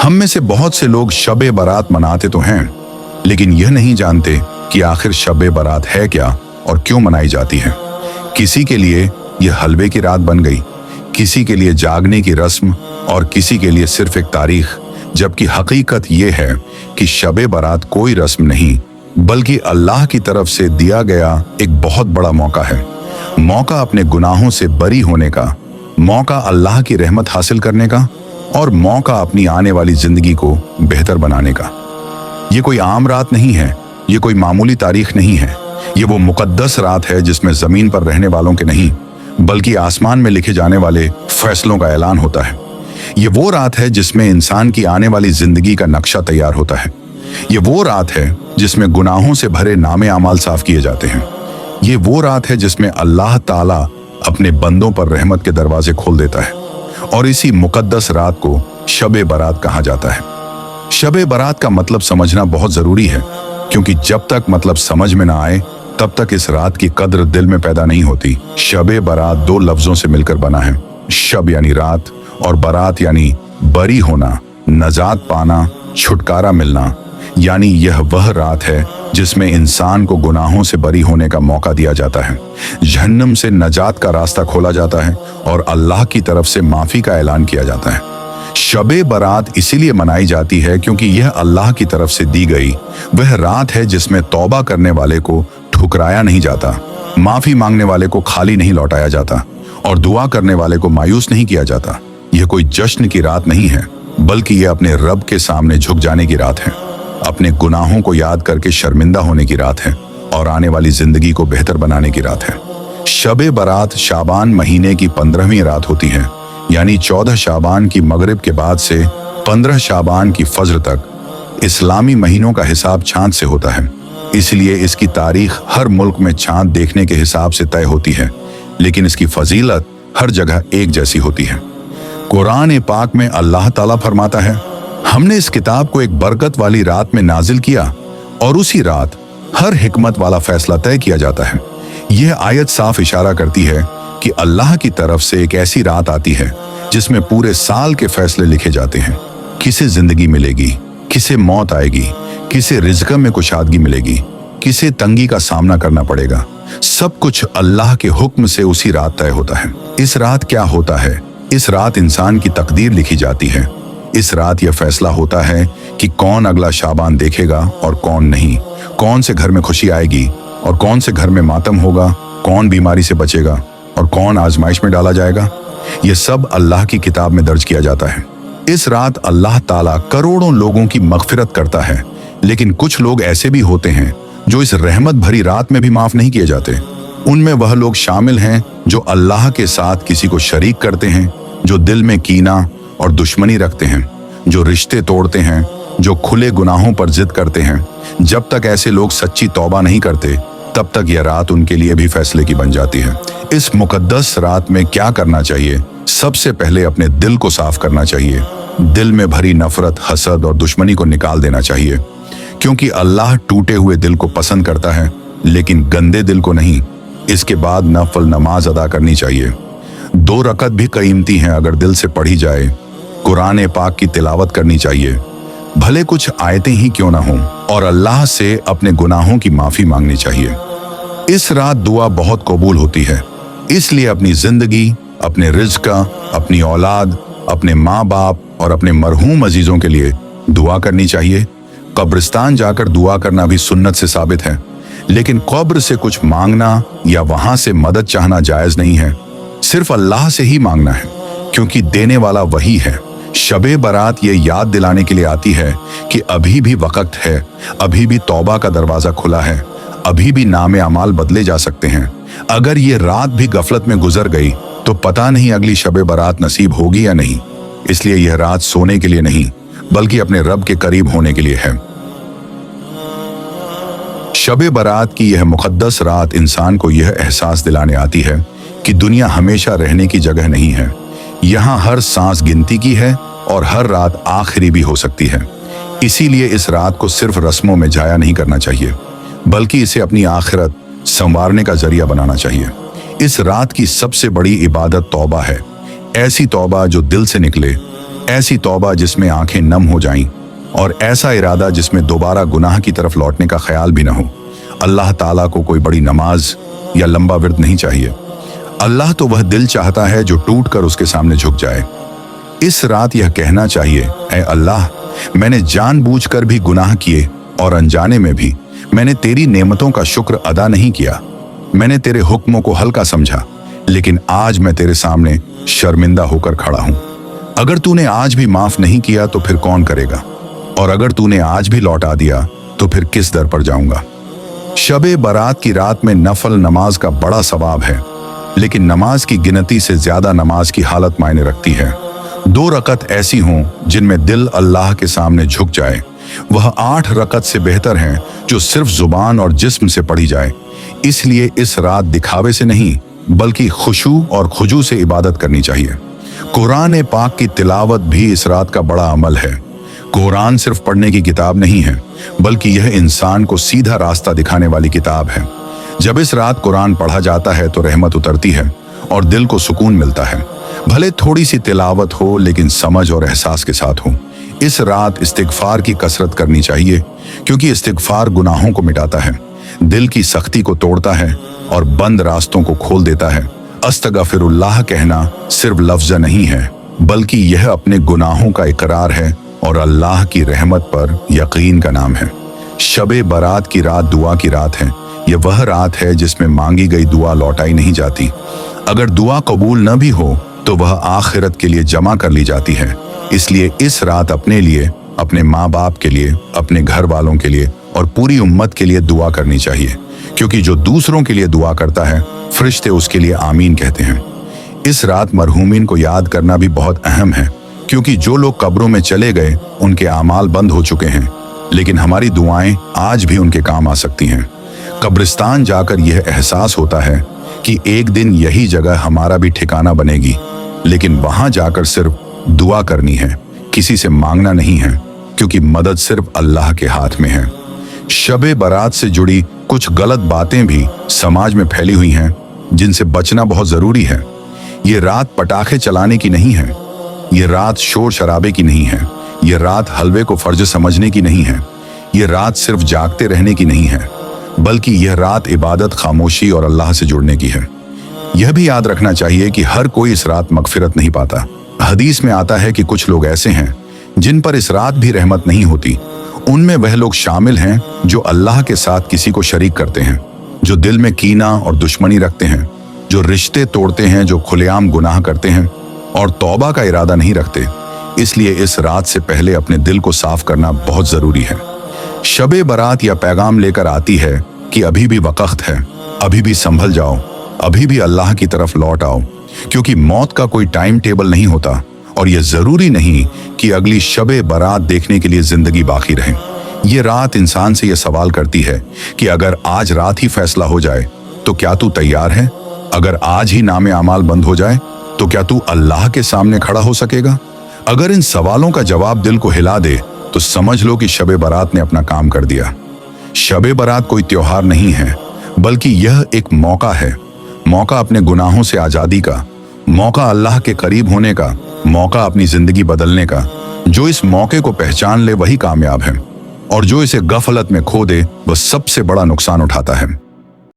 हम में से बहुत से लोग शब बारात मनाते तो हैं, लेकिन यह नहीं जानते कि आखिर शब बारात है क्या और क्यों मनाई जाती है। किसी के लिए यह हलवे की रात बन गई, किसी के लिए जागने की रस्म और किसी के लिए सिर्फ एक तारीख, जबकि हकीकत यह है कि शब बारात कोई रस्म नहीं बल्कि अल्लाह की तरफ से दिया गया एक बहुत बड़ा मौका है। मौका अपने गुनाहों से बरी होने का, मौका अल्लाह की रहमत हासिल करने का और मौका अपनी आने वाली जिंदगी को बेहतर बनाने का। ये कोई आम रात नहीं है, ये कोई मामूली तारीख नहीं है। ये वो मुकद्दस रात है जिसमें जमीन पर रहने वालों के नहीं बल्कि आसमान में लिखे जाने वाले फैसलों का ऐलान होता है। ये वो रात है जिसमें इंसान की आने वाली जिंदगी का नक्शा तैयार होता है। ये वो रात है जिसमें गुनाहों से भरे नामे आमाल साफ किए जाते हैं। ये वो रात है जिसमें अल्लाह ताला अपने बंदों पर रहमत के दरवाजे खोल देता है और इसी मुकद्दस रात को शब बारात कहा जाता है। शब बारात का मतलब समझना बहुत जरूरी है, क्योंकि जब तक मतलब समझ में ना आए तब तक इस रात की कद्र दिल में पैदा नहीं होती। शब बारात दो लफ्जों से मिलकर बना है। शब यानी रात और बारात यानी बरी होना, नजात पाना, छुटकारा मिलना। यानी यह वह रात है जिसमें इंसान को गुनाहों से बरी होने का मौका दिया जाता है, जहन्नम से नजात का रास्ता खोला जाता है और अल्लाह की तरफ से माफी का ऐलान किया जाता है। शब बारात इसीलिए मनाई जाती है क्योंकि यह अल्लाह की तरफ से दी गई वह रात है जिसमें तौबा करने वाले को ठुकराया नहीं जाता, माफी मांगने वाले को खाली नहीं लौटाया जाता और दुआ करने वाले को मायूस नहीं किया जाता। यह कोई जश्न की रात नहीं है, बल्कि यह अपने रब के सामने झुक जाने की रात है, अपने गुनाहों को याद करके शर्मिंदा होने की रात है और आने वाली जिंदगी को बेहतर बनाने की रात है। शब बारात शाबान महीने की 15वीं रात होती है, यानी 14 शाबान की मगरिब के बाद से 15 शाबान की फज्र तक। इस्लामी महीनों का हिसाब चांद से होता है, इसलिए इसकी तारीख हर मुल्क में चांद देखने के हिसाब से तय होती है, लेकिन इसकी फजीलत हर जगह एक जैसी होती है। कुरान पाक में अल्लाह ताला फरमाता है, हमने इस किताब को एक बरकत वाली रात में नाजिल किया और उसी रात हर हिकमत वाला फैसला तय किया जाता है। यह आयत साफ इशारा करती है कि अल्लाह की तरफ से एक ऐसी रात आती है जिसमें पूरे साल के फैसले लिखे जाते हैं। किसे जिंदगी मिलेगी, किसे मौत आएगी, किसे रिज़्क़ में कुशादगी मिलेगी, किसे तंगी का सामना करना पड़ेगा, सब कुछ अल्लाह के हुक्म से उसी रात तय होता है। इस रात क्या होता है? इस रात इंसान की तकदीर लिखी जाती है। इस रात यह फैसला होता है कि कौन अगला शाबान देखेगा और कौन नहीं, कौन से घर में खुशी आएगी और कौन से घर में मातम होगा, कौन बीमारी से बचेगा और कौन आजमाइश में डाला जाएगा। यह सब अल्लाह की किताब में दर्ज किया जाता है। इस रात अल्लाह ताला करोड़ों लोगों की मगफिरत करता है, लेकिन कुछ लोग ऐसे भी होते हैं जो इस रहमत भरी रात में भी माफ नहीं किए जाते। उनमें वह लोग शामिल हैं जो अल्लाह के साथ किसी को शरीक करते हैं, जो दिल में कीना और दुश्मनी रखते हैं, जो रिश्ते तोड़ते हैं, जो खुले गुनाहों पर जिद करते हैं। जब तक ऐसे लोग सच्ची तौबा नहीं करते तब तक यह रात उनके लिए भी फैसले की बन जाती है। इस मुकद्दस रात में क्या करना चाहिए? सबसे पहले अपने दिल को साफ करना चाहिए। दिल में भरी नफरत, हसद और दुश्मनी को निकाल देना चाहिए, क्योंकि अल्लाह टूटे हुए दिल को पसंद करता है लेकिन गंदे दिल को नहीं। इसके बाद नफल नमाज अदा करनी चाहिए। 2 रकत भी कीमती हैं अगर दिल से पढ़ी जाए। कुरान पाक की तिलावत करनी चाहिए, भले कुछ आयतें ही क्यों ना हों, और अल्लाह से अपने गुनाहों की माफी मांगनी चाहिए। इस रात दुआ बहुत कबूल होती है, इसलिए अपनी जिंदगी, अपने रिज़्क़, अपनी औलाद, अपने माँ बाप और अपने मरहूम अजीजों के लिए दुआ करनी चाहिए। कब्रिस्तान जाकर दुआ करना भी सुन्नत से साबित है, लेकिन कब्र से कुछ मांगना या वहां से मदद चाहना जायज नहीं है। सिर्फ अल्लाह से ही मांगना है, क्योंकि देने वाला वही है। शब बारात ये याद दिलाने के लिए आती है कि अभी भी वक्त है, अभी भी तौबा का दरवाजा खुला है, अभी भी नामे अमाल बदले जा सकते हैं। अगर ये रात भी गफलत में गुजर गई तो पता नहीं अगली शब बारात नसीब होगी या नहीं। इसलिए यह रात सोने के लिए नहीं बल्कि अपने रब के करीब होने के लिए है। शब बारात की यह मुकद्दस रात इंसान को यह एहसास दिलाने आती है कि दुनिया हमेशा रहने की जगह नहीं है। यहाँ हर सांस गिनती की है और हर रात आखिरी भी हो सकती है। इसीलिए इस रात को सिर्फ रस्मों में जाया नहीं करना चाहिए, बल्कि इसे अपनी आखिरत संवारने का जरिया बनाना चाहिए। इस रात की सबसे बड़ी इबादत तौबा है, ऐसी तौबा जो दिल से निकले, ऐसी तौबा जिसमें आंखें नम हो जाएं, और ऐसा इरादा जिसमें दोबारा गुनाह की तरफ लौटने का ख्याल भी न हो। अल्लाह ताला को कोई बड़ी नमाज या लंबा विर्द नहीं चाहिए। अल्लाह तो वह दिल चाहता है जो टूट कर उसके सामने झुक जाए। इस रात यह कहना चाहिए, ऐ अल्लाह, मैंने जानबूझकर भी गुनाह किए और अनजाने में भी मैंने तेरी नेमतों का शुक्र अदा नहीं किया। मैंने तेरे हुक्मों को हल्का समझा, लेकिन आज मैं तेरे सामने शर्मिंदा होकर खड़ा हूं। अगर तूने आज भी माफ नहीं किया तो फिर कौन करेगा, और अगर तूने आज भी लौटा दिया तो फिर किस दर पर जाऊंगा। शबे बारात की रात में नफल नमाज का बड़ा सवाब है, लेकिन नमाज की गिनती से ज्यादा नमाज की हालत मायने रखती है। 2 रकत ऐसी हों जिनमें दिल अल्लाह के सामने झुक जाए, वह 8 रकत से बेहतर हैं जो सिर्फ जुबान और जिस्म से पढ़ी जाए। इसलिए इस रात दिखावे से नहीं बल्कि खुशू और खुजू से इबादत करनी चाहिए। कुरान पाक की तिलावत भी इस रात का बड़ा अमल है। कुरान सिर्फ पढ़ने की किताब नहीं है, बल्कि यह इंसान को सीधा रास्ता दिखाने वाली किताब है। जब इस रात कुरान पढ़ा जाता है तो रहमत उतरती है और दिल को सुकून मिलता है। भले थोड़ी सी तिलावत हो, लेकिन समझ और एहसास के साथ हो। इस रात इस्तिगफार की कसरत करनी चाहिए, क्योंकि इस्तिगफार गुनाहों को मिटाता है, दिल की सख्ती को तोड़ता है और बंद रास्तों को खोल देता है। अस्तगफिरुल्लाह कहना सिर्फ लफ्ज़ नहीं है, बल्कि यह अपने गुनाहों का इकरार है और अल्लाह की रहमत पर यकीन का नाम है। शबे बारात की रात दुआ की रात है। यह वह रात है जिसमें मांगी गई दुआ लौटाई नहीं जाती। अगर दुआ कबूल न भी हो तो वह आखिरत के लिए जमा कर ली जाती है। इसलिए इस रात अपने लिए, अपने माँ बाप के लिए, अपने घर वालों के लिए और पूरी उम्मत के लिए दुआ करनी चाहिए, क्योंकि जो दूसरों के लिए दुआ करता है फरिश्ते उसके लिए आमीन कहते हैं। इस रात मरहूमीन को याद करना भी बहुत अहम है, क्योंकि जो लोग कब्रों में चले गए उनके आमाल बंद हो चुके हैं, लेकिन हमारी दुआएं आज भी उनके काम आ सकती हैं। कब्रिस्तान जाकर यह एहसास होता है कि एक दिन यही जगह हमारा भी ठिकाना बनेगी, लेकिन वहां जाकर सिर्फ दुआ करनी है, किसी से मांगना नहीं है, क्योंकि मदद सिर्फ अल्लाह के हाथ में है। शबे बारात से जुड़ी कुछ गलत बातें भी समाज में फैली हुई हैं, जिनसे बचना बहुत जरूरी है। ये रात पटाखे चलाने की नहीं है, ये रात शोर शराबे की नहीं है, ये रात हलवे को फर्ज समझने की नहीं है, ये रात सिर्फ जागते रहने की नहीं है, बल्कि यह रात इबादत, खामोशी और अल्लाह से जुड़ने की है। यह भी याद रखना चाहिए कि हर कोई इस रात मगफिरत नहीं पाता। हदीस में आता है कि कुछ लोग ऐसे हैं जिन पर इस रात भी रहमत नहीं होती। उनमें वह लोग शामिल हैं जो अल्लाह के साथ किसी को शरीक करते हैं, जो दिल में कीना और दुश्मनी रखते हैं, जो रिश्ते तोड़ते हैं, जो खुलेआम गुनाह करते हैं और तौबा का इरादा नहीं रखते। इसलिए इस रात से पहले अपने दिल को साफ करना बहुत जरूरी है। शबे बारात या पैगाम लेकर आती है कि अभी भी वक्त है, अभी भी संभल जाओ, अभी भी अल्लाह की तरफ लौट आओ, क्योंकि मौत का कोई टाइम टेबल नहीं होता और यह जरूरी नहीं कि अगली शबे बारात देखने के लिए जिंदगी बाकी रहे। ये रात इंसान से यह सवाल करती है कि अगर आज रात ही फैसला हो जाए तो क्या तू तैयार है? अगर आज ही नामे अमाल बंद हो जाए तो क्या तू अल्लाह के सामने खड़ा हो सकेगा? अगर इन सवालों का जवाब दिल को हिला दे तो समझ लो कि शबे बारात ने अपना काम कर दिया। शबे बारात कोई त्योहार नहीं है, बल्कि यह एक मौका है। मौका अपने गुनाहों से आजादी का, मौका अल्लाह के करीब होने का, मौका अपनी जिंदगी बदलने का। जो इस मौके को पहचान ले वही कामयाब है, और जो इसे गफलत में खो दे वह सबसे बड़ा नुकसान उठाता है।